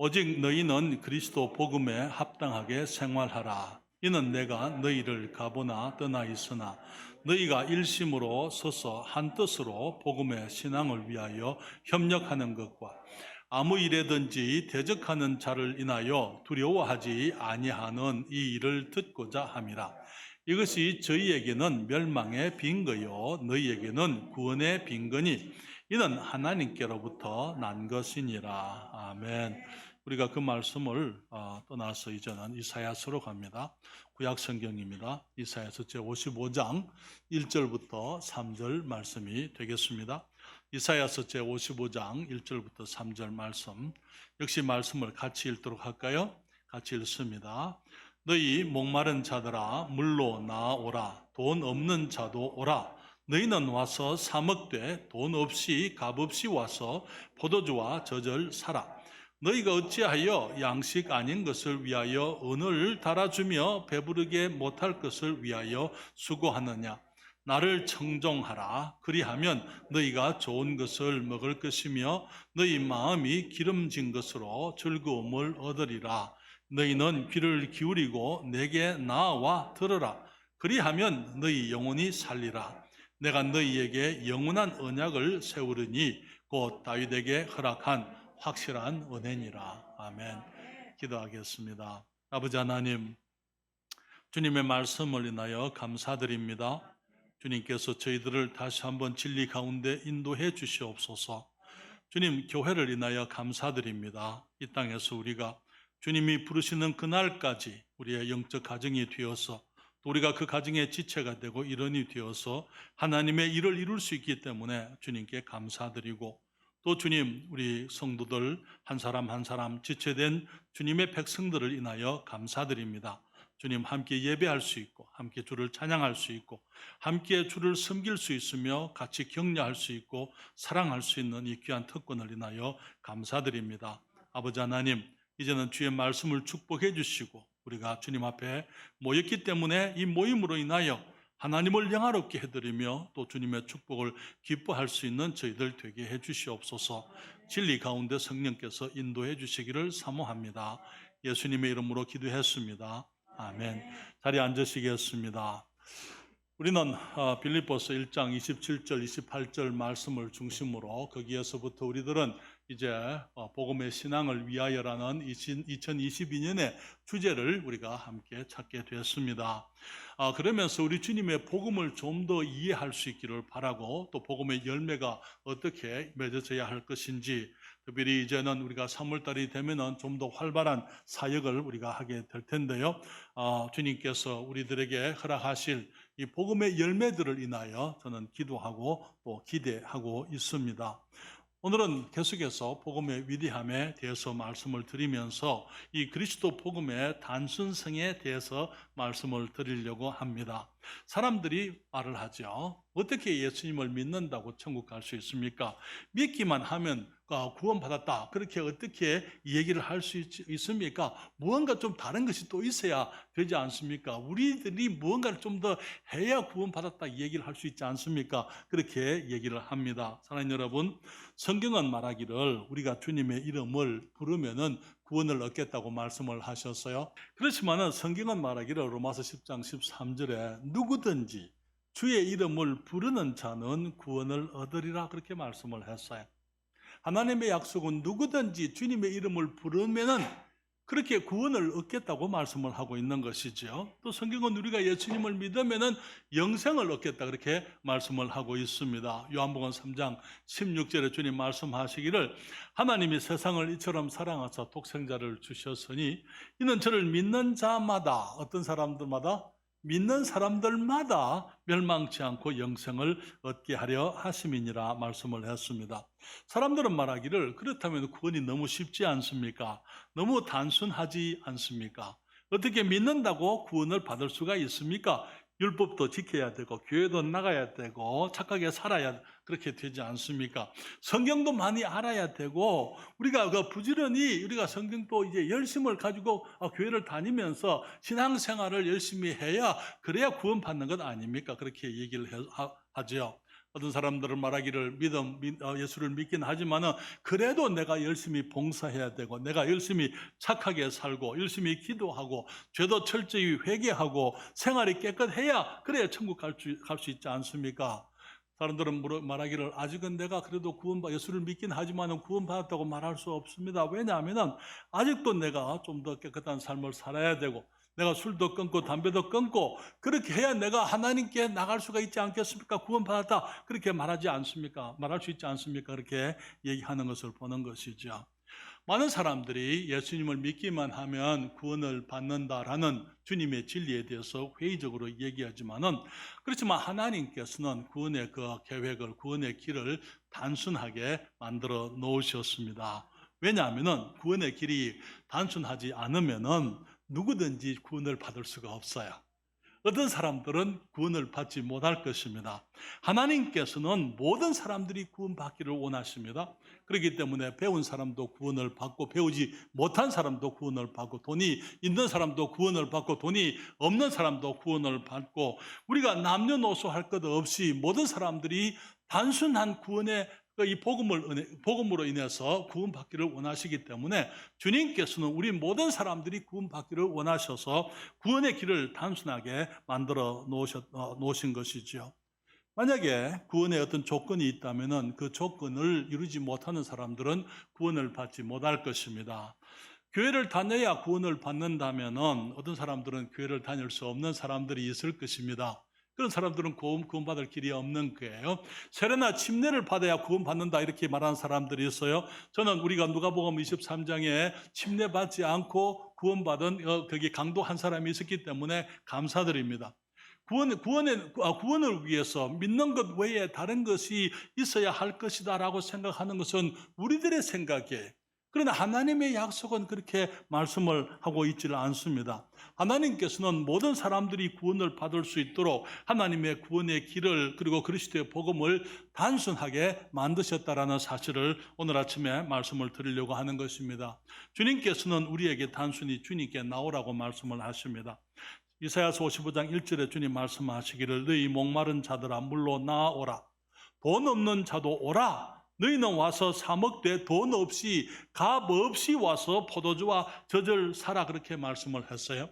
오직 너희는 그리스도 복음에 합당하게 생활하라. 이는 내가 너희를 가보나 떠나 있으나 너희가 일심으로 서서 한 뜻으로 복음의 신앙을 위하여 협력하는 것과 아무 일에든지 대적하는 자를 인하여 두려워하지 아니하는 이 일을 듣고자 함이라. 이것이 저희에게는 멸망의 빈거요 너희에게는 구원의 빈거니 이는 하나님께로부터 난 것이니라. 아멘. 우리가 그 말씀을 떠나서 이제는 이사야서로 갑니다. 구약 성경입니다. 이사야서 제55장 1절부터 3절 말씀이 되겠습니다. 이사야서 제55장 1절부터 3절 말씀, 역시 말씀을 같이 읽도록 할까요? 같이 읽습니다. 너희 목마른 자들아 물로 나오라. 돈 없는 자도 오라. 너희는 와서 사 먹되 돈 없이 값없이 와서 포도주와 젖을 사라. 너희가 어찌하여 양식 아닌 것을 위하여 은을 달아주며 배부르게 못할 것을 위하여 수고하느냐. 나를 청종하라. 그리하면 너희가 좋은 것을 먹을 것이며 너희 마음이 기름진 것으로 즐거움을 얻으리라. 너희는 귀를 기울이고 내게 나와 들으라. 그리하면 너희 영혼이 살리라. 내가 너희에게 영원한 언약을 세우리니 곧 다윗에게 허락한 확실한 은혜니라. 아멘. 기도하겠습니다. 아버지 하나님, 주님의 말씀을 인하여 감사드립니다. 주님께서 저희들을 다시 한번 진리 가운데 인도해 주시옵소서. 주님, 교회를 인하여 감사드립니다. 이 땅에서 우리가 주님이 부르시는 그날까지 우리의 영적 가정이 되어서 또 우리가 그 가정의 지체가 되고 일원이 되어서 하나님의 일을 이룰 수 있기 때문에 주님께 감사드리고, 또 주님, 우리 성도들 한 사람 한 사람 지체된 주님의 백성들을 인하여 감사드립니다. 주님, 함께 예배할 수 있고 함께 주를 찬양할 수 있고 함께 주를 섬길 수 있으며 같이 격려할 수 있고 사랑할 수 있는 이 귀한 특권을 인하여 감사드립니다. 아버지 하나님, 이제는 주의 말씀을 축복해 주시고 우리가 주님 앞에 모였기 때문에 이 모임으로 인하여 하나님을 영화롭게 해드리며 또 주님의 축복을 기뻐할 수 있는 저희들 되게 해주시옵소서. 진리 가운데 성령께서 인도해 주시기를 사모합니다. 예수님의 이름으로 기도했습니다. 아멘. 자리에 앉으시겠습니다. 우리는 빌립보서 1장 27절 28절 말씀을 중심으로 거기에서부터 우리들은 이제 복음의 신앙을 위하여라는 2022년의 주제를 우리가 함께 찾게 되었습니다. 그러면서 우리 주님의 복음을 좀 더 이해할 수 있기를 바라고, 또 복음의 열매가 어떻게 맺어져야 할 것인지, 특별히 이제는 우리가 3월달이 되면은 좀 더 활발한 사역을 우리가 하게 될 텐데요. 주님께서 우리들에게 허락하실 이 복음의 열매들을 인하여 저는 기도하고 또 기대하고 있습니다. 오늘은 계속해서 복음의 위대함에 대해서 말씀을 드리면서 이 그리스도 복음의 단순성에 대해서 말씀을 드리려고 합니다. 사람들이 말을 하죠. 어떻게 예수님을 믿는다고 천국 갈 수 있습니까? 믿기만 하면 구원받았다, 그렇게 어떻게 얘기를 할 수 있습니까? 무언가 좀 다른 것이 또 있어야 되지 않습니까? 우리들이 무언가를 좀 더 해야 구원받았다 얘기를 할 수 있지 않습니까? 그렇게 얘기를 합니다. 사랑하는 여러분, 성경은 말하기를 우리가 주님의 이름을 부르면은 구원을 얻겠다고 말씀을 하셨어요. 그렇지만은 성경은 말하기를 로마서 10장 13절에 누구든지 주의 이름을 부르는 자는 구원을 얻으리라 그렇게 말씀을 했어요. 하나님의 약속은 누구든지 주님의 이름을 부르면은 그렇게 구원을 얻겠다고 말씀을 하고 있는 것이죠. 또 성경은 우리가 예수님을 믿으면은 영생을 얻겠다 그렇게 말씀을 하고 있습니다. 요한복음 3장 16절에 주님 말씀하시기를 하나님이 세상을 이처럼 사랑하사 독생자를 주셨으니 이는 저를 믿는 자마다, 어떤 사람들마다? 믿는 사람들마다 멸망치 않고 영생을 얻게 하려 하심이니라 말씀을 했습니다. 사람들은 말하기를 그렇다면 구원이 너무 쉽지 않습니까? 너무 단순하지 않습니까? 어떻게 믿는다고 구원을 받을 수가 있습니까? 율법도 지켜야 되고 교회도 나가야 되고 착하게 살아야 그렇게 되지 않습니까? 성경도 많이 알아야 되고 우리가 부지런히 우리가 성경도 이제 열심을 가지고 교회를 다니면서 신앙생활을 열심히 해야 그래야 구원받는 것 아닙니까? 그렇게 얘기를 하죠. 어떤 사람들은 말하기를 예수를 믿긴 하지만은 그래도 내가 열심히 봉사해야 되고 내가 열심히 착하게 살고 열심히 기도하고 죄도 철저히 회개하고 생활이 깨끗해야 그래야 천국 갈 수 있지 않습니까? 사람들은 말하기를 아직은 내가 그래도 예수를 믿긴 하지만은 구원받았다고 말할 수 없습니다. 왜냐하면 아직도 내가 좀 더 깨끗한 삶을 살아야 되고 내가 술도 끊고 담배도 끊고 그렇게 해야 내가 하나님께 나갈 수가 있지 않겠습니까? 구원받았다 그렇게 말하지 않습니까? 말할 수 있지 않습니까? 그렇게 얘기하는 것을 보는 것이죠. 많은 사람들이 예수님을 믿기만 하면 구원을 받는다라는 주님의 진리에 대해서 회의적으로 얘기하지만은 그렇지만 하나님께서는 구원의 그 계획을, 구원의 길을 단순하게 만들어 놓으셨습니다. 왜냐하면은 구원의 길이 단순하지 않으면은 누구든지 구원을 받을 수가 없어요. 어떤 사람들은 구원을 받지 못할 것입니다. 하나님께서는 모든 사람들이 구원받기를 원하십니다. 그렇기 때문에 배운 사람도 구원을 받고 배우지 못한 사람도 구원을 받고 돈이 있는 사람도 구원을 받고 돈이 없는 사람도 구원을 받고 우리가 남녀노소 할 것 없이 모든 사람들이 단순한 구원의 이 복음으로 인해서 구원받기를 원하시기 때문에 주님께서는 우리 모든 사람들이 구원받기를 원하셔서 구원의 길을 단순하게 만들어 놓으신 것이죠. 만약에 구원에 어떤 조건이 있다면 그 조건을 이루지 못하는 사람들은 구원을 받지 못할 것입니다. 교회를 다녀야 구원을 받는다면 어떤 사람들은 교회를 다닐 수 없는 사람들이 있을 것입니다. 그런 사람들은 구원받을 길이 없는 거예요. 세례나 침례를 받아야 구원받는다 이렇게 말하는 사람들이 있어요. 저는 우리가 누가복음 23장에 침례받지 않고 구원받은 거기 강도 한 사람이 있었기 때문에 감사드립니다. 구원을 위해서 믿는 것 외에 다른 것이 있어야 할 것이다라고 생각하는 것은 우리들의 생각이에요. 그러나 하나님의 약속은 그렇게 말씀을 하고 있지를 않습니다. 하나님께서는 모든 사람들이 구원을 받을 수 있도록 하나님의 구원의 길을 그리고 그리스도의 복음을 단순하게 만드셨다라는 사실을 오늘 아침에 말씀을 드리려고 하는 것입니다. 주님께서는 우리에게 단순히 주님께 나오라고 말씀을 하십니다. 이사야서 55장 1절에 주님 말씀하시기를 너희 목마른 자들아 물로 나아오라. 돈 없는 자도 오라. 너희는 와서 사 먹되 돈 없이 값 없이 와서 포도주와 젖을 사라 그렇게 말씀을 했어요.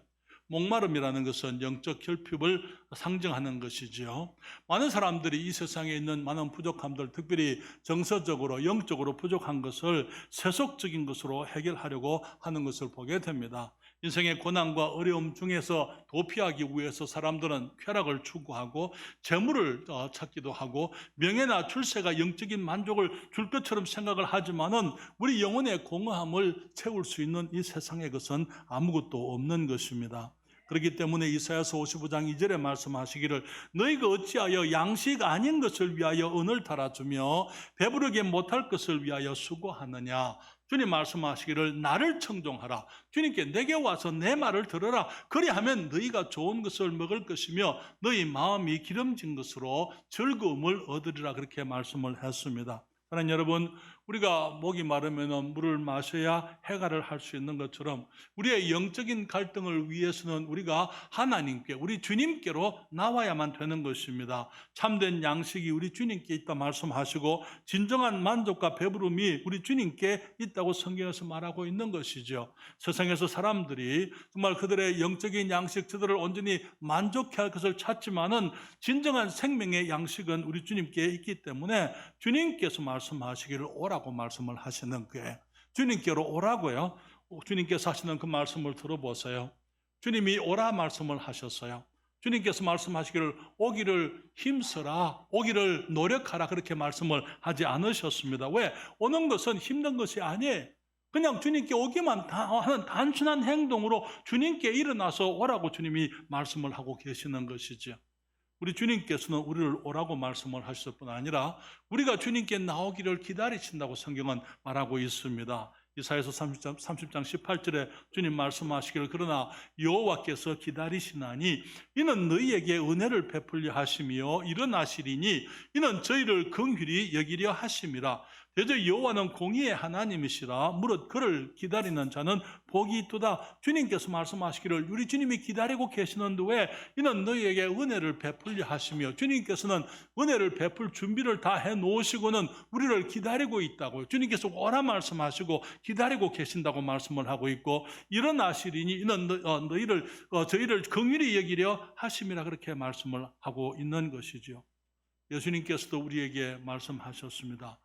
목마름이라는 것은 영적 결핍을 상징하는 것이지요. 많은 사람들이 이 세상에 있는 많은 부족함들, 특별히 정서적으로 영적으로 부족한 것을 세속적인 것으로 해결하려고 하는 것을 보게 됩니다. 인생의 고난과 어려움 중에서 도피하기 위해서 사람들은 쾌락을 추구하고 재물을 찾기도 하고 명예나 출세가 영적인 만족을 줄 것처럼 생각을 하지만은 우리 영혼의 공허함을 채울 수 있는 이 세상의 것은 아무것도 없는 것입니다. 그렇기 때문에 이사야서 55장 2절에 말씀하시기를 너희가 어찌하여 양식 아닌 것을 위하여 은을 달아주며 배부르게 못할 것을 위하여 수고하느냐. 주님 말씀하시기를 나를 청종하라. 주님께 내게 와서 내 말을 들어라. 그리하면 너희가 좋은 것을 먹을 것이며 너희 마음이 기름진 것으로 즐거움을 얻으리라 그렇게 말씀을 했습니다. 사랑하는 여러분, 우리가 목이 마르면 물을 마셔야 해가를 할 수 있는 것처럼 우리의 영적인 갈등을 위해서는 우리가 하나님께, 우리 주님께로 나와야만 되는 것입니다. 참된 양식이 우리 주님께 있다 말씀하시고 진정한 만족과 배부름이 우리 주님께 있다고 성경에서 말하고 있는 것이죠. 세상에서 사람들이 정말 그들의 영적인 양식, 저들을 온전히 만족해 할 것을 찾지만은 진정한 생명의 양식은 우리 주님께 있기 때문에 주님께서 말씀하시기를 오라고 말씀을 하시는 거예요. 주님께로 오라고요. 주님께서 하시는 그 말씀을 들어보세요. 주님이 오라 말씀을 하셨어요. 주님께서 말씀하시기를 오기를 힘쓰라, 오기를 노력하라 그렇게 말씀을 하지 않으셨습니다. 왜? 오는 것은 힘든 것이 아니에요. 그냥 주님께 오기만 하는 단순한 행동으로 주님께 일어나서 오라고 주님이 말씀을 하고 계시는 것이죠. 우리 주님께서는 우리를 오라고 말씀을 하실 뿐 아니라 우리가 주님께 나오기를 기다리신다고 성경은 말하고 있습니다. 이사야서 30장 18절에 주님 말씀하시기를 그러나 여호와께서 기다리시나니 이는 너희에게 은혜를 베풀려 하시며 일어나시리니 이는 저희를 긍휼히 여기려 하심이라. 대저 여호와는 공의의 하나님이시라. 무릇 그를 기다리는 자는 복이 있도다. 주님께서 말씀하시기를 우리 주님이 기다리고 계시는데 왜 이는 너희에게 은혜를 베풀려 하시며, 주님께서는 은혜를 베풀 준비를 다 해놓으시고는 우리를 기다리고 있다고요. 주님께서 오라 말씀하시고 기다리고 계신다고 말씀을 하고 있고, 일어나시리니 이는 저희를 긍휼히 여기려 하심이라 그렇게 말씀을 하고 있는 것이죠. 예수님께서도 우리에게 말씀하셨습니다.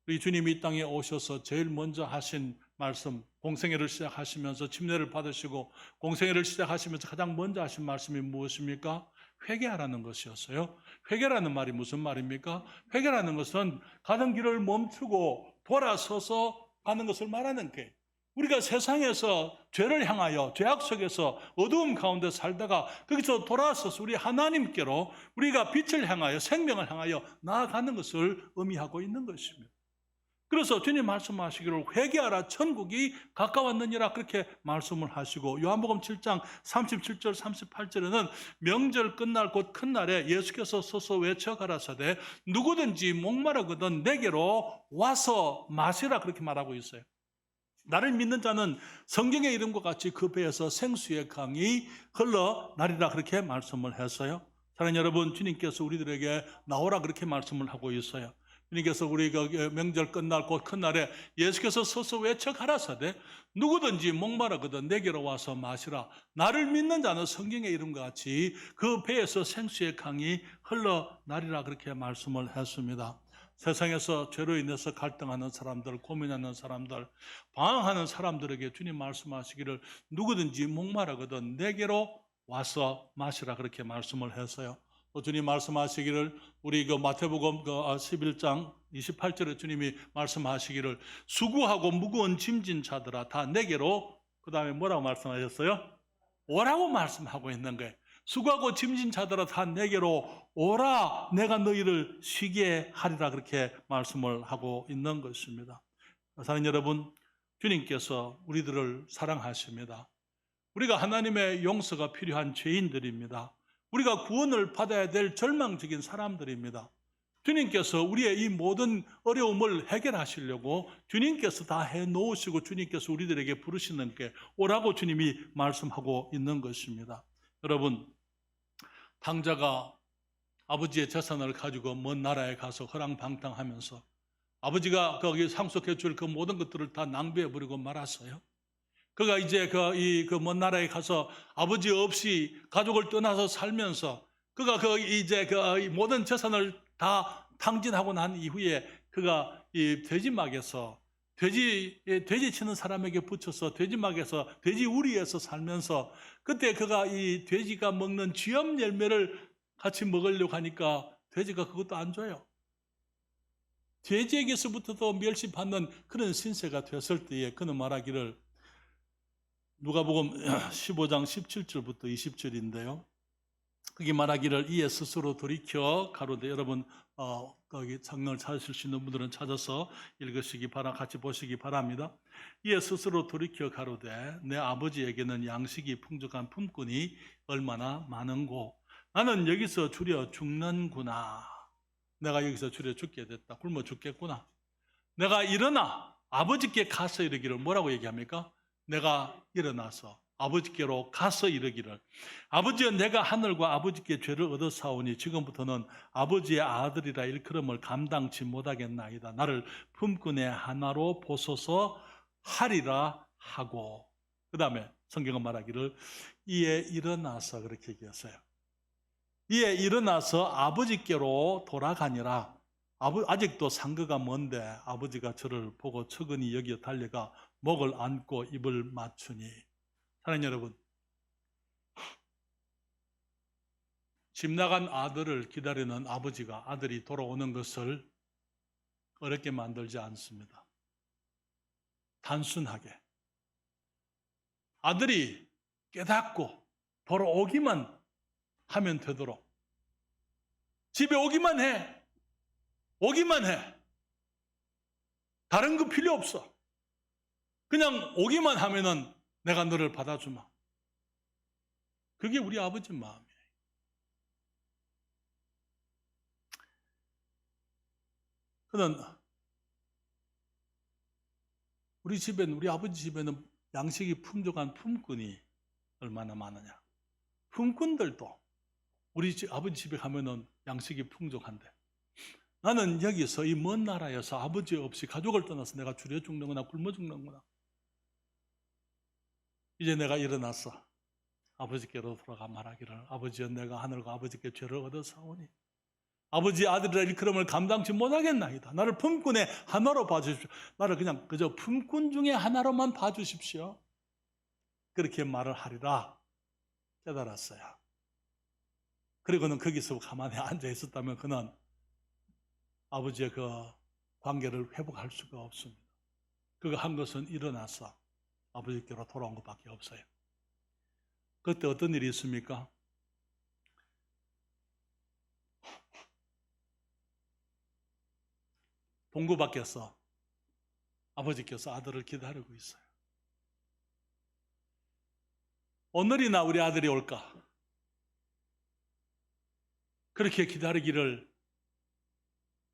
우리 주님이 이 땅에 오셔서 제일 먼저 하신 말씀, 공생애를 시작하시면서 침례를 받으시고 공생애를 시작하시면서 가장 먼저 하신 말씀이 무엇입니까? 회개하라는 것이었어요. 회개라는 말이 무슨 말입니까? 회개라는 것은 가는 길을 멈추고 돌아서서 가는 것을 말하는 거예요. 우리가 세상에서 죄를 향하여 죄악 속에서 어두움 가운데 살다가 거기서 돌아서서 우리 하나님께로 우리가 빛을 향하여 생명을 향하여 나아가는 것을 의미하고 있는 것입니다. 그래서 주님 말씀하시기를 회개하라 천국이 가까웠느니라 그렇게 말씀을 하시고, 요한복음 7장 37절 38절에는 명절 끝날 곧 큰 날에 예수께서 서서 외쳐 가라사대 누구든지 목마르거든 내게로 와서 마시라 그렇게 말하고 있어요. 나를 믿는 자는 성경의 이름과 같이 그 배에서 생수의 강이 흘러나리라 그렇게 말씀을 했어요. 사랑하는 여러분, 주님께서 우리들에게 나오라 그렇게 말씀을 하고 있어요. 주님께서 우리가 명절 끝날 곧 큰 날에 예수께서 서서 외쳐 가라사대 누구든지 목마르거든 내게로 와서 마시라. 나를 믿는 자는 성경의 이름과 같이 그 배에서 생수의 강이 흘러나리라 그렇게 말씀을 했습니다. 세상에서 죄로 인해서 갈등하는 사람들, 고민하는 사람들, 방황하는 사람들에게 주님 말씀하시기를 누구든지 목마르거든 내게로 와서 마시라 그렇게 말씀을 했어요. 또 주님 말씀하시기를 우리 마태복음 11장 28절에 주님이 말씀하시기를 수고하고 무거운 짐진 자들아 다 내게로, 그 다음에 뭐라고 말씀하셨어요? 오라고 말씀하고 있는 거예요. 수고하고 짐진 자들아 다 내게로 오라, 내가 너희를 쉬게 하리라 그렇게 말씀을 하고 있는 것입니다. 사랑하는 여러분, 주님께서 우리들을 사랑하십니다. 우리가 하나님의 용서가 필요한 죄인들입니다. 우리가 구원을 받아야 될 절망적인 사람들입니다. 주님께서 우리의 이 모든 어려움을 해결하시려고 주님께서 다 해놓으시고 주님께서 우리들에게 부르시는 게 오라고 주님이 말씀하고 있는 것입니다. 여러분, 탕자가 아버지의 재산을 가지고 먼 나라에 가서 허랑방탕하면서 아버지가 거기 상속해 줄 그 모든 것들을 다 낭비해버리고 말았어요. 그가 이제 그 먼 나라에 가서 아버지 없이 가족을 떠나서 살면서 그가 이제 모든 재산을 다 탕진하고 난 이후에 그가 이 돼지막에서 돼지 치는 사람에게 붙여서 돼지막에서 돼지 우리에서 살면서, 그때 그가 이 돼지가 먹는 쥐염 열매를 같이 먹으려고 하니까 돼지가 그것도 안 줘요. 돼지에게서부터도 멸시받는 그런 신세가 됐을 때에 그는 말하기를, 누가복음 15장 17절부터 20절인데요. 거기 말하기를 이에 스스로 돌이켜 가로되, 여러분 거기 성경을 찾으실 수 있는 분들은 찾아서 읽으시기 같이 보시기 바랍니다. 이에 스스로 돌이켜 가로되 내 아버지에게는 양식이 풍족한 품꾼이 얼마나 많은고 나는 여기서 줄여 죽는구나. 내가 여기서 줄여 죽게 됐다. 굶어 죽겠구나. 내가 일어나 아버지께 가서 이르기를, 뭐라고 얘기합니까? 내가 일어나서 아버지께로 가서 이르기를, 아버지여 내가 하늘과 아버지께 죄를 얻어사오니 지금부터는 아버지의 아들이라 일컬음을 감당치 못하겠나이다. 나를 품꾼의 하나로 보소서 하리라 하고, 그 다음에 성경은 말하기를 이에 일어나서 그렇게 얘기했어요. 이에 일어나서 아버지께로 돌아가니라. 아직도 상거가 먼데 아버지가 저를 보고 측은히 여기어 달려가 목을 안고 입을 맞추니. 사랑하는 여러분, 집 나간 아들을 기다리는 아버지가 아들이 돌아오는 것을 어렵게 만들지 않습니다. 단순하게 아들이 깨닫고 돌아오기만 하면 되도록, 집에 오기만 해. 다른 거 필요 없어. 그냥 오기만 하면은 내가 너를 받아주마. 그게 우리 아버지 마음이에요. 그는 우리 아버지 집에는 양식이 풍족한 품꾼이 얼마나 많으냐. 품꾼들도 우리 아버지 집에 가면은 양식이 풍족한데, 나는 여기서 이 먼 나라에서 아버지 없이 가족을 떠나서 내가 줄여 죽는구나, 굶어 죽는구나. 이제 내가 일어났어. 아버지께로 돌아가 말하기를, 아버지여, 내가 하늘과 아버지께 죄를 얻어사오니 아버지 아들이라 일컬음을 감당치 못하겠나이다. 나를 품꾼의 하나로 봐주십시오. 나를 그냥 그저 품꾼 중에 하나로만 봐주십시오. 그렇게 말을 하리라 깨달았어요. 그리고는 거기서 가만히 앉아 있었다면 그는 아버지의 그 관계를 회복할 수가 없습니다. 그가 한 것은 일어나서 아버지께로 돌아온 것밖에 없어요. 그때 어떤 일이 있습니까? 동구 밖에서 아버지께서 아들을 기다리고 있어요. 오늘이나 우리 아들이 올까? 그렇게 기다리기를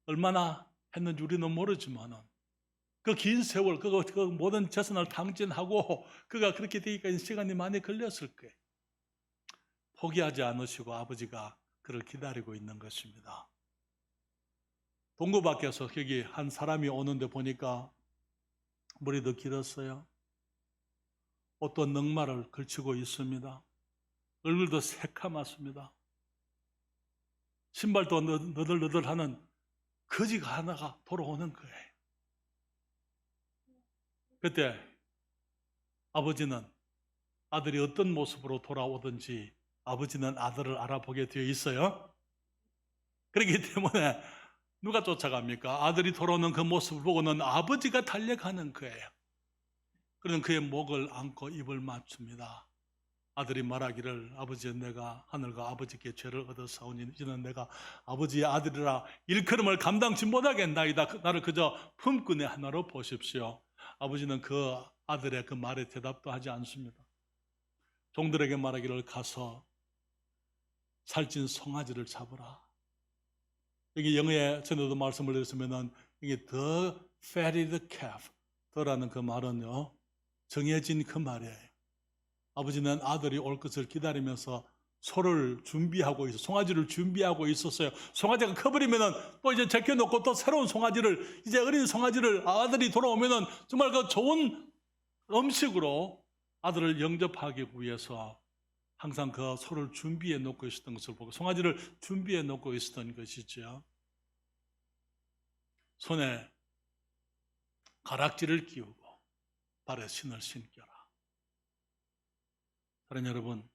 얼마나 했는지 우리는 모르지만은 그 긴 세월, 그 모든 재산을 탕진하고 그가 그렇게 되기까지 시간이 많이 걸렸을 거예요. 포기하지 않으시고 아버지가 그를 기다리고 있는 것입니다. 동구 밖에서 여기 한 사람이 오는데 보니까 머리도 길었어요. 옷도 넝마를 걸치고 있습니다. 얼굴도 새카맣습니다. 신발도 너덜너덜하는 거지가 하나가 돌아오는 거예요. 그때 아버지는 아들이 어떤 모습으로 돌아오든지 아버지는 아들을 알아보게 되어 있어요. 그렇기 때문에 누가 쫓아갑니까? 아들이 돌아오는 그 모습을 보고는 아버지가 달려가는 거예요. 그러면 그의 목을 안고 입을 맞춥니다. 아들이 말하기를, 아버지, 내가 하늘과 아버지께 죄를 얻어사오니 이제는 내가 아버지의 아들이라 일컬음을 감당치 못하겠나이다. 나를 그저 품꾼의 하나로 보십시오. 아버지는 그 아들의 그 말에 대답도 하지 않습니다. 종들에게 말하기를, 가서 살찐 송아지를 잡으라. 여기 영어에 전에도 말씀을 드렸으면은 이게 the fatted calf, 더라는 그 말은요, 정해진 그 말이에요. 아버지는 아들이 올 것을 기다리면서 소를 준비하고 있어, 송아지를 준비하고 있었어요. 송아지가 커버리면은 또 이제 제껴놓고 또 새로운 송아지를, 이제 어린 송아지를 아들이 돌아오면은 정말 그 좋은 음식으로 아들을 영접하기 위해서 항상 그 소를 준비해 놓고 있었던 것을 보고, 송아지를 준비해 놓고 있었던 것이죠. 손에 가락지를 끼우고 발에 신을 신겨라. 사랑하는 여러분,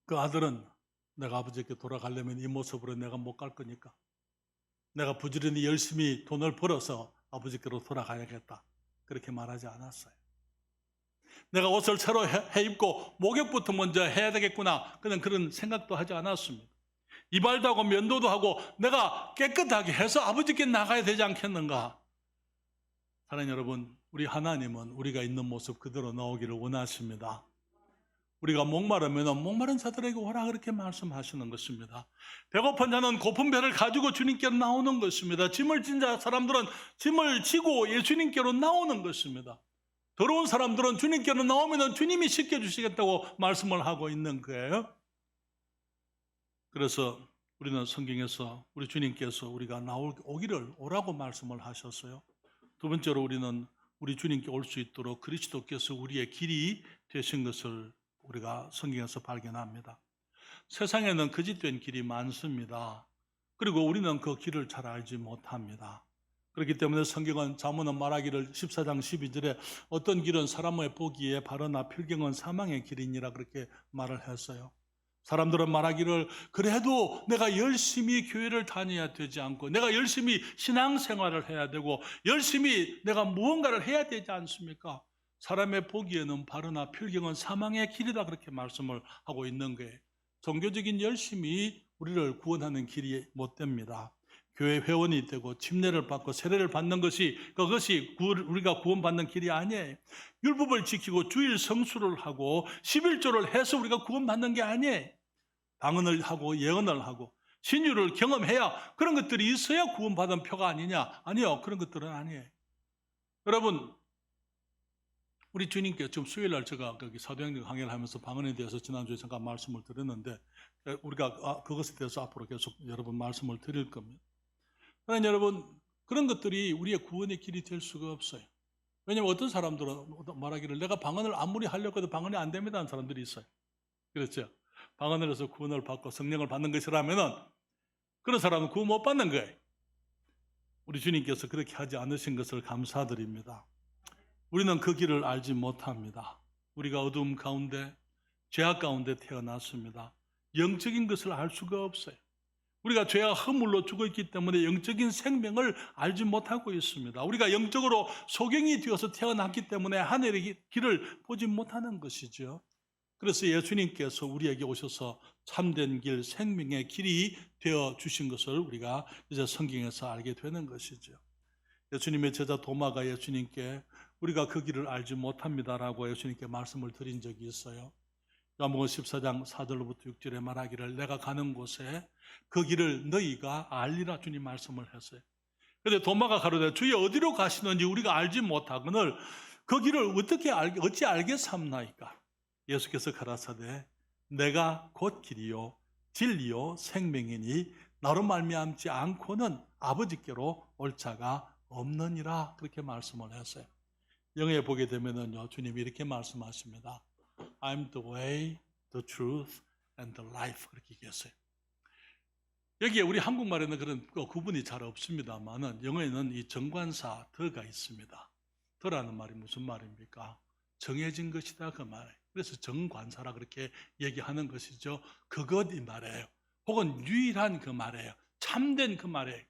그 아들은 내가 아버지께 돌아가려면 이 모습으로 내가 못 갈 거니까 내가 부지런히 열심히 돈을 벌어서 아버지께로 돌아가야겠다, 그렇게 말하지 않았어요. 내가 옷을 새로 해 입고 목욕부터 먼저 해야 되겠구나, 그런 생각도 하지 않았습니다. 이발도 하고 면도도 하고 내가 깨끗하게 해서 아버지께 나가야 되지 않겠는가. 사랑하는 여러분, 우리 하나님은 우리가 있는 모습 그대로 나오기를 원하십니다. 우리가 목마르면 목마른 자들에게 오라, 그렇게 말씀하시는 것입니다. 배고픈 자는 고픈 배를 가지고 주님께로 나오는 것입니다. 짐을 진 사람들은 짐을 지고 예수님께로 나오는 것입니다. 더러운 사람들은 주님께로 나오면 주님이 씻겨주시겠다고 말씀을 하고 있는 거예요. 그래서 우리는 성경에서 우리 주님께서 우리가 오기를 오라고 말씀을 하셨어요. 두 번째로 우리는 우리 주님께 올 수 있도록 그리스도께서 우리의 길이 되신 것을 우리가 성경에서 발견합니다. 세상에는 거짓된 길이 많습니다. 그리고 우리는 그 길을 잘 알지 못합니다. 그렇기 때문에 성경은 잠언은 말하기를 14장 12절에 어떤 길은 사람의 보기에 바르나 필경은 사망의 길이니라, 그렇게 말을 했어요. 사람들은 말하기를, 그래도 내가 열심히 교회를 다녀야 되지 않고 내가 열심히 신앙생활을 해야 되고 열심히 내가 무언가를 해야 되지 않습니까? 사람의 보기에는 바르나 필경은 사망의 길이다, 그렇게 말씀을 하고 있는 거예요. 종교적인 열심이 우리를 구원하는 길이 못 됩니다. 교회 회원이 되고 침례를 받고 세례를 받는 그것이 우리가 구원받는 길이 아니에요. 율법을 지키고 주일 성수를 하고 11조를 해서 우리가 구원받는 게 아니에요. 방언을 하고 예언을 하고 신유를 경험해야, 그런 것들이 있어야 구원받은 표가 아니냐? 아니요, 그런 것들은 아니에요. 여러분, 우리 주님께 지금 수요일 날 제가 거기 사도행전 강의를 하면서 방언에 대해서 지난주에 잠깐 말씀을 드렸는데 우리가 그것에 대해서 앞으로 계속 여러분 말씀을 드릴 겁니다. 그러나 여러분, 그런 것들이 우리의 구원의 길이 될 수가 없어요. 왜냐하면 어떤 사람들은 말하기를 내가 방언을 아무리 하려고 해도 방언이 안 됩니다 하는 사람들이 있어요. 그렇죠? 방언을 해서 구원을 받고 성령을 받는 것이라면은 그런 사람은 구원 못 받는 거예요. 우리 주님께서 그렇게 하지 않으신 것을 감사드립니다. 우리는 그 길을 알지 못합니다. 우리가 어두움 가운데, 죄악 가운데 태어났습니다. 영적인 것을 알 수가 없어요. 우리가 죄와 허물로 죽어있기 때문에 영적인 생명을 알지 못하고 있습니다. 우리가 영적으로 소경이 되어서 태어났기 때문에 하늘의 길을 보지 못하는 것이죠. 그래서 예수님께서 우리에게 오셔서 참된 길, 생명의 길이 되어 주신 것을 우리가 이제 성경에서 알게 되는 것이죠. 예수님의 제자 도마가 예수님께 우리가 그 길을 알지 못합니다라고 예수님께 말씀을 드린 적이 있어요. 요한복음 14장 4절로부터 6절에 말하기를 내가 가는 곳에 그 길을 너희가 알리라 주님 말씀을 했어요. 그런데 도마가 가로되 주여 어디로 가시는지 우리가 알지 못하거늘 그 길을 어찌 알겠삼나이까. 예수께서 가라사대 내가 곧 길이요 진리요 생명이니 나로 말미암지 않고는 아버지께로 올 자가 없느니라 그렇게 말씀을 했어요. 영어에 보게 되면은요 주님이 이렇게 말씀하십니다. I'm the way, the truth, and the life 그렇게 얘기했어요. 여기에 우리 한국말에는 그런 구분이 잘 없습니다만은 영어에는 이 정관사 더가 있습니다. 더라는 말이 무슨 말입니까? 정해진 것이다 그 말이에요. 그래서 정관사라 그렇게 얘기하는 것이죠. 그것 이 말이에요. 혹은 유일한 그 말이에요. 참된 그 말이에요.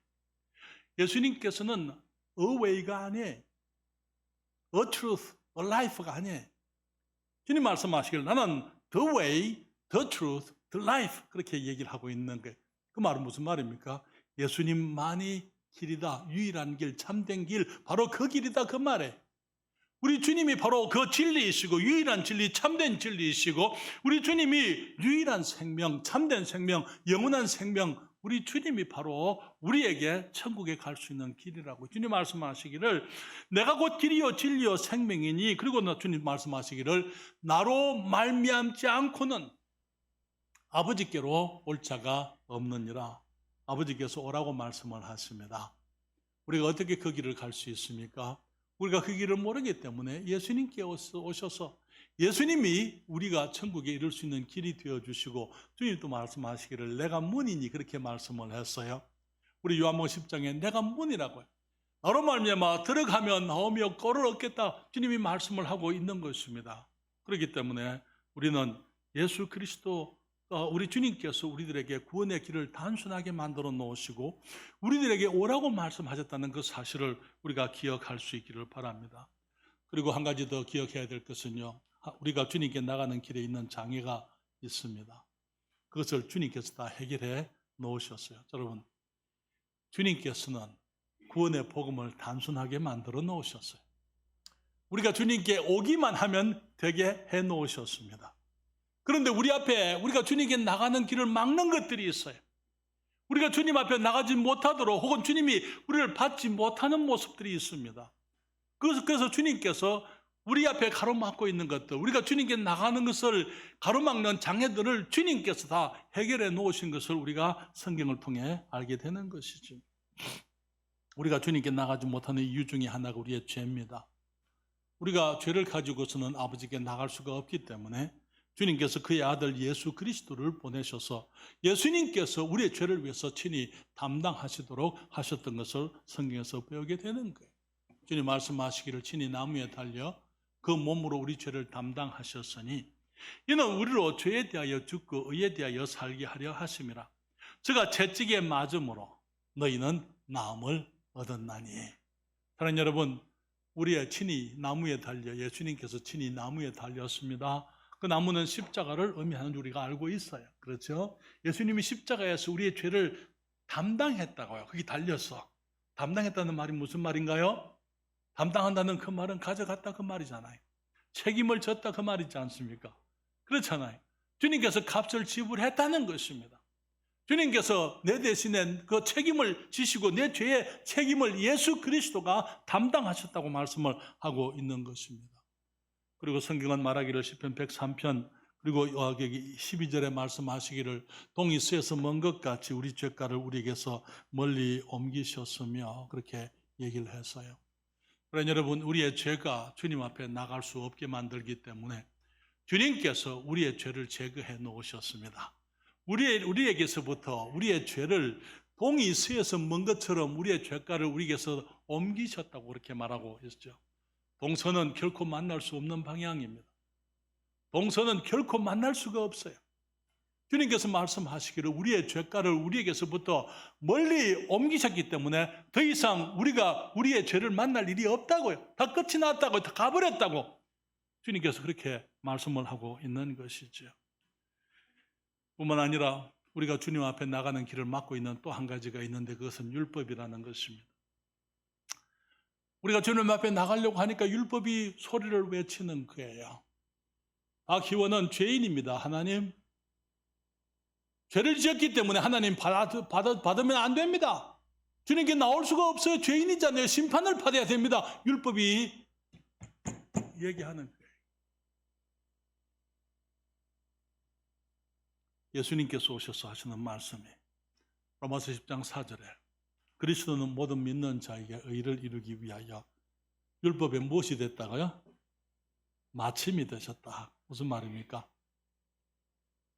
예수님께서는 a way가 아니에요. a truth, a life가 아니에요. 주님 말씀하시길 나는 the way, the truth, the life 그렇게 얘기를 하고 있는 거예요. 그 말은 무슨 말입니까? 예수님만이 길이다, 유일한 길, 참된 길, 바로 그 길이다 그 말이에요. 우리 주님이 바로 그 진리이시고 유일한 진리, 참된 진리이시고 우리 주님이 유일한 생명, 참된 생명, 영원한 생명 우리 주님이 바로 우리에게 천국에 갈 수 있는 길이라고 주님 말씀하시기를 내가 곧 길이요 진리요 생명이니 그리고 주님 말씀하시기를 나로 말미암지 않고는 아버지께로 올 자가 없느니라. 아버지께서 오라고 말씀을 하십니다. 우리가 어떻게 그 길을 갈 수 있습니까? 우리가 그 길을 모르기 때문에 예수님께 오셔서 예수님이 우리가 천국에 이룰 수 있는 길이 되어주시고 주님도 말씀하시기를 내가 문이니 그렇게 말씀을 했어요. 우리 요한복음 10장에 내가 문이라고요. 나로 말미암아 들어가면 나오며 꼴을 얻겠다 주님이 말씀을 하고 있는 것입니다. 그렇기 때문에 우리는 예수 그리스도 우리 주님께서 우리들에게 구원의 길을 단순하게 만들어 놓으시고 우리들에게 오라고 말씀하셨다는 그 사실을 우리가 기억할 수 있기를 바랍니다. 그리고 한 가지 더 기억해야 될 것은요. 우리가 주님께 나가는 길에 있는 장애가 있습니다. 그것을 주님께서 다 해결해 놓으셨어요. 여러분, 주님께서는 구원의 복음을 단순하게 만들어 놓으셨어요. 우리가 주님께 오기만 하면 되게 해 놓으셨습니다. 그런데 우리 앞에 우리가 주님께 나가는 길을 막는 것들이 있어요. 우리가 주님 앞에 나가지 못하도록 혹은 주님이 우리를 받지 못하는 모습들이 있습니다. 그래서 주님께서 우리 앞에 가로막고 있는 것들, 우리가 주님께 나가는 것을 가로막는 장애들을 주님께서 다 해결해 놓으신 것을 우리가 성경을 통해 알게 되는 것이죠. 우리가 주님께 나가지 못하는 이유 중에 하나가 우리의 죄입니다. 우리가 죄를 가지고서는 아버지께 나갈 수가 없기 때문에 주님께서 그의 아들 예수 그리스도를 보내셔서 예수님께서 우리의 죄를 위해서 친히 담당하시도록 하셨던 것을 성경에서 배우게 되는 거예요. 주님 말씀하시기를 친히 나무에 달려 그 몸으로 우리 죄를 담당하셨으니 이는 우리로 죄에 대하여 죽고 의에 대하여 살게 하려 하심이라. 저가 채찍에 맞음으로 너희는 나음을 얻었나니. 사랑하는 여러분, 우리의 친히 나무에 달려 예수님께서 친히 나무에 달렸습니다. 그 나무는 십자가를 의미하는 줄 우리가 알고 있어요. 그렇죠? 예수님이 십자가에서 우리의 죄를 담당했다고요. 거기 달려서. 담당했다는 말이 무슨 말인가요? 담당한다는 그 말은 가져갔다 그 말이잖아요. 책임을 졌다 그 말이지 않습니까? 그렇잖아요. 주님께서 값을 지불했다는 것입니다. 주님께서 내 대신에 그 책임을 지시고 내 죄의 책임을 예수 그리스도가 담당하셨다고 말씀을 하고 있는 것입니다. 그리고 성경은 말하기를 시편 103편 그리고 여기 12절에 말씀하시기를 동이 쇠에서 먼 것 같이 우리 죄가를 우리에게서 멀리 옮기셨으며 그렇게 얘기를 했어요. 그러나 여러분, 우리의 죄가 주님 앞에 나갈 수 없게 만들기 때문에 주님께서 우리의 죄를 제거해 놓으셨습니다. 우리에게서부터 우리의 죄를 동이 쇠에서 먼 것처럼 우리의 죄가를 우리에게서 옮기셨다고 그렇게 말하고 있죠. 동서는 결코 만날 수 없는 방향입니다. 동서는 결코 만날 수가 없어요. 주님께서 말씀하시기를 우리의 죄가를 우리에게서부터 멀리 옮기셨기 때문에 더 이상 우리가 우리의 죄를 만날 일이 없다고요. 다 끝이 났다고요. 다 가버렸다고 주님께서 그렇게 말씀을 하고 있는 것이죠. 뿐만 아니라 우리가 주님 앞에 나가는 길을 막고 있는 또 한 가지가 있는데 그것은 율법이라는 것입니다. 우리가 주님 앞에 나가려고 하니까 율법이 소리를 외치는 거예요. 박희원은 죄인입니다. 하나님, 죄를 지었기 때문에 하나님 받으면 안 됩니다. 주님께 나올 수가 없어요. 죄인이잖아요. 심판을 받아야 됩니다. 율법이 얘기하는 거예요. 예수님께서 오셔서 하시는 말씀이 로마서 10장 4절에 그리스도는 모든 믿는 자에게 의를 이루기 위하여 율법에 무엇이 됐다고요? 마침이 되셨다. 무슨 말입니까?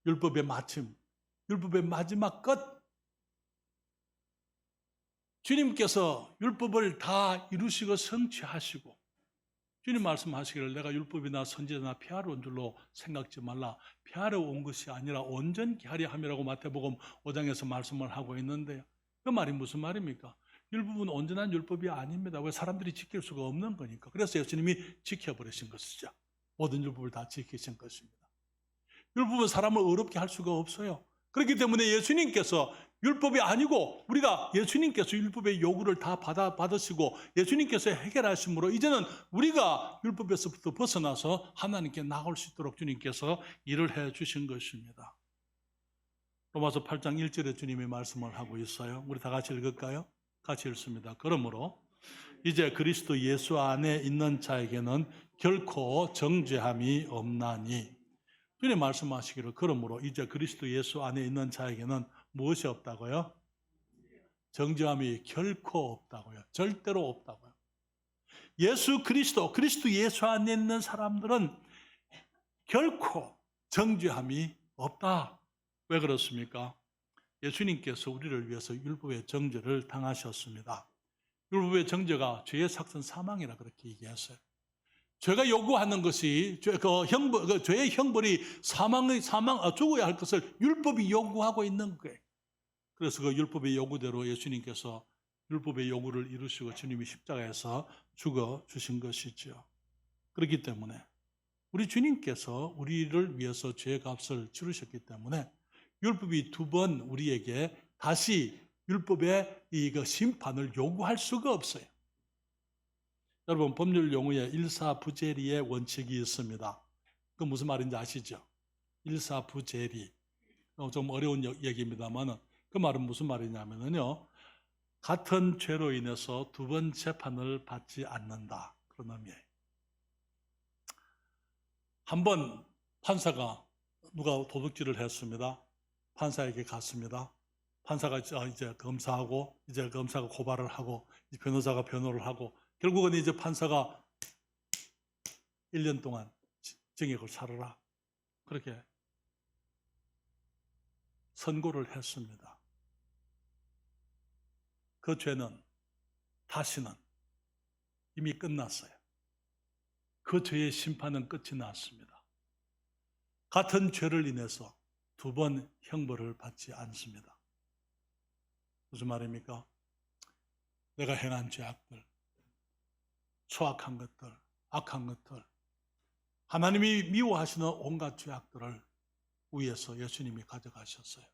율법의 마침, 율법의 마지막 끝. 주님께서 율법을 다 이루시고 성취하시고 주님 말씀하시기를 내가 율법이나 선지자나 폐하러 온 줄로 생각지 말라. 폐하러 온 것이 아니라 온전케 하려 함이라고 마태복음 5장에서 말씀을 하고 있는데요. 그 말이 무슨 말입니까? 율법은 온전한 율법이 아닙니다. 왜? 사람들이 지킬 수가 없는 거니까. 그래서 예수님이 지켜버리신 것이죠. 모든 율법을 다 지키신 것입니다. 율법은 사람을 어렵게 할 수가 없어요. 그렇기 때문에 예수님께서 율법이 아니고 우리가 예수님께서 율법의 요구를 다 받으시고 예수님께서 해결하심으로 이제는 우리가 율법에서부터 벗어나서 하나님께 나갈 수 있도록 주님께서 일을 해 주신 것입니다. 로마서 8장 1절에 주님이 말씀을 하고 있어요. 우리 다 같이 읽을까요? 같이 읽습니다. 그러므로 이제 그리스도 예수 안에 있는 자에게는 결코 정죄함이 없나니 주님 말씀하시기를 그러므로 이제 그리스도 예수 안에 있는 자에게는 무엇이 없다고요? 정죄함이 결코 없다고요. 절대로 없다고요. 그리스도 예수 안에 있는 사람들은 결코 정죄함이 없다. 왜 그렇습니까? 예수님께서 우리를 위해서 율법의 정죄를 당하셨습니다. 율법의 정죄가 죄의 삭선 사망이라 그렇게 얘기했어요. 죄가 요구하는 것이 죄의 형벌이 죽어야 할 것을 율법이 요구하고 있는 거예요. 그래서 그 율법의 요구대로 예수님께서 율법의 요구를 이루시고 주님이 십자가에서 죽어 주신 것이죠. 그렇기 때문에 우리 주님께서 우리를 위해서 죄의 값을 치르셨기 때문에 율법이 두 번 우리에게 다시 율법의 심판을 요구할 수가 없어요. 여러분, 법률 용어에 일사부재리의 원칙이 있습니다. 그 무슨 말인지 아시죠? 일사부재리. 좀 어려운 얘기입니다만 그 말은 무슨 말이냐면요. 같은 죄로 인해서 두 번 재판을 받지 않는다. 그런 의미예요. 한 번 판사가 누가 도둑질을 했습니다. 판사에게 갔습니다. 판사가 이제 검사하고 이제 검사가 고발을 하고 변호사가 변호를 하고 결국은 이제 판사가 1년 동안 징역을 살아라. 그렇게 선고를 했습니다. 그 죄는 다시는 이미 끝났어요. 그 죄의 심판은 끝이 났습니다. 같은 죄를 인해서 두 번 형벌을 받지 않습니다. 무슨 말입니까? 내가 행한 죄악들, 추악한 것들, 악한 것들, 하나님이 미워하시는 온갖 죄악들을 위해서 예수님이 가져가셨어요.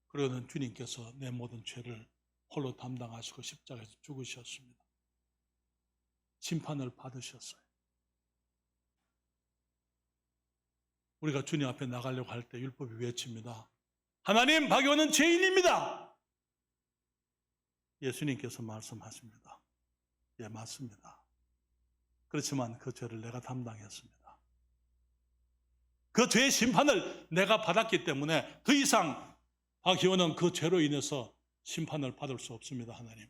그러는 주님께서 내 모든 죄를 홀로 담당하시고 십자가에서 죽으셨습니다. 심판을 받으셨어요. 우리가 주님 앞에 나가려고 할 때 율법이 외칩니다. 하나님, 박의원은 죄인입니다. 예수님께서 말씀하십니다. 예, 맞습니다. 그렇지만 그 죄를 내가 담당했습니다. 그 죄의 심판을 내가 받았기 때문에 더 이상 박의원은 그 죄로 인해서 심판을 받을 수 없습니다. 하나님.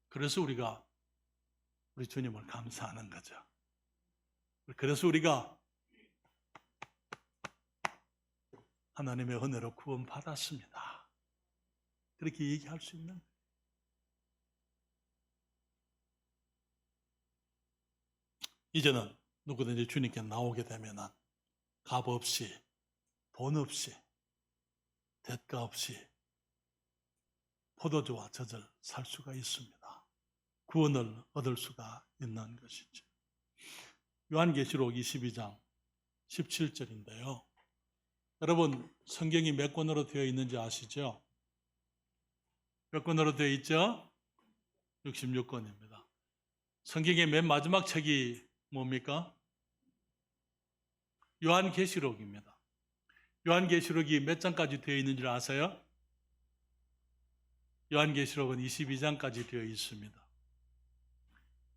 그래서 우리가 우리 주님을 감사하는 거죠. 그래서 우리가 하나님의 은혜로 구원받았습니다. 그렇게 얘기할 수 있는 거예요. 이제는 누구든지 주님께 나오게 되면 값 없이, 돈 없이, 대가 없이 포도주와 젖을 살 수가 있습니다. 구원을 얻을 수가 있는 것이죠. 요한계시록 22장 17절인데요. 여러분, 성경이 몇 권으로 되어 있는지 아시죠? 몇 권으로 되어 있죠? 66권입니다. 성경의 맨 마지막 책이 뭡니까? 요한계시록입니다. 요한계시록이 몇 장까지 되어 있는 줄 아세요? 요한계시록은 22장까지 되어 있습니다.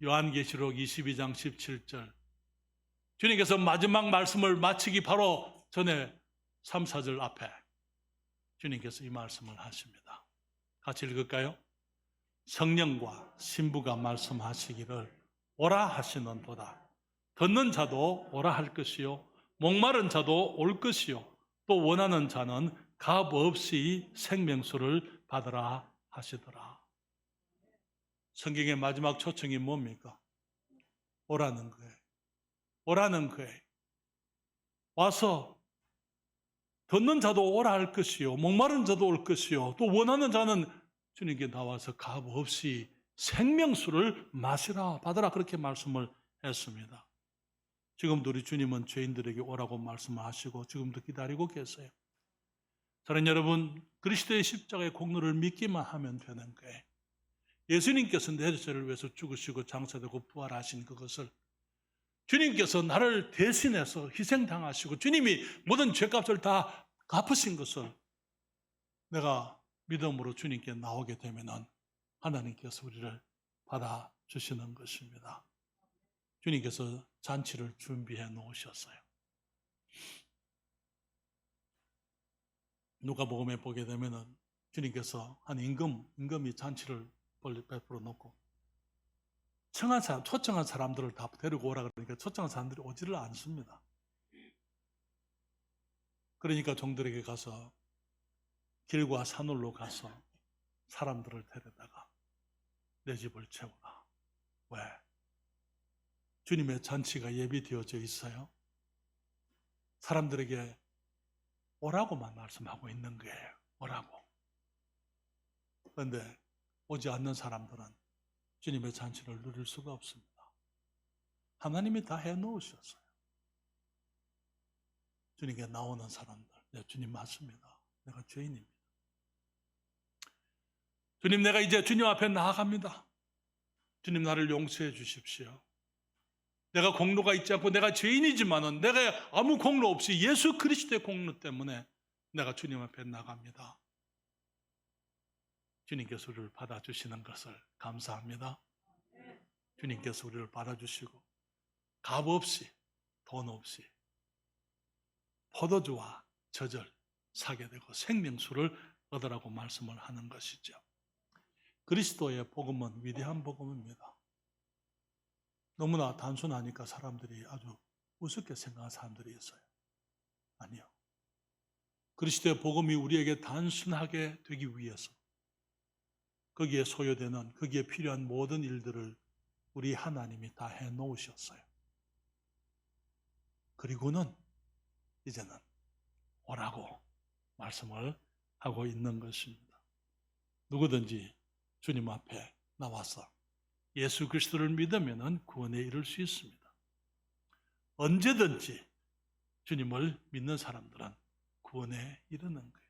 요한계시록 22장 17절. 주님께서 마지막 말씀을 마치기 바로 전에 3, 4절 앞에 주님께서 이 말씀을 하십니다. 같이 읽을까요? 성령과 신부가 말씀하시기를 오라 하시는도다. 듣는 자도 오라 할 것이요 목마른 자도 올 것이요 또 원하는 자는 값 없이 생명수를 받으라 하시더라. 성경의 마지막 초청이 뭡니까? 오라는 거예요. 오라는 거예요. 와서 듣는 자도 오라 할 것이요 목마른 자도 올 것이요 또 원하는 자는 주님께 나와서 값 없이 생명수를 마시라 받으라 그렇게 말씀을 했습니다. 지금도 우리 주님은 죄인들에게 오라고 말씀하시고 지금도 기다리고 계세요. 저는 여러분 그리스도의 십자가의 공로를 믿기만 하면 되는 거예요. 예수님께서 내 죄를 위해서 죽으시고 장사되고 부활하신 그것을 주님께서 나를 대신해서 희생당하시고 주님이 모든 죄값을 다 갚으신 것을 내가 믿음으로 주님께 나오게 되면 하나님께서 우리를 받아주시는 것입니다. 주님께서 잔치를 준비해 놓으셨어요. 누가복음에 보게 되면 주님께서 한 임금이 잔치를 베풀어 놓고 초청한 사람들을 다 데리고 오라 그러니까 초청한 사람들이 오지를 않습니다. 그러니까 종들에게 가서 길과 산울로 가서 사람들을 데려다가 내 집을 채우라. 왜? 주님의 잔치가 예비되어져 있어요. 사람들에게 오라고만 말씀하고 있는 거예요. 오라고. 그런데 오지 않는 사람들은 주님의 잔치를 누릴 수가 없습니다. 하나님이 다 해놓으셨어요. 주님께 나오는 사람들, 네, 주님 맞습니다. 내가 죄인입니다. 주님, 내가 이제 주님 앞에 나아갑니다. 주님, 나를 용서해 주십시오. 내가 공로가 있지 않고 내가 죄인이지만은 내가 아무 공로 없이 예수 그리스도의 공로 때문에 내가 주님 앞에 나갑니다. 주님께서 우리를 받아주시는 것을 감사합니다. 주님께서 우리를 받아주시고 값 없이 돈 없이 포도주와 젖을 사게 되고 생명수를 얻으라고 말씀을 하는 것이죠. 그리스도의 복음은 위대한 복음입니다. 너무나 단순하니까 사람들이 아주 우습게 생각하는 사람들이 있어요. 아니요. 그리스도의 복음이 우리에게 단순하게 되기 위해서 거기에 소요되는, 거기에 필요한 모든 일들을 우리 하나님이 다 해놓으셨어요. 그리고는 이제는 오라고 말씀을 하고 있는 것입니다. 누구든지 주님 앞에 나와서 예수 그리스도를 믿으면 구원에 이를 수 있습니다. 언제든지 주님을 믿는 사람들은 구원에 이르는 거예요.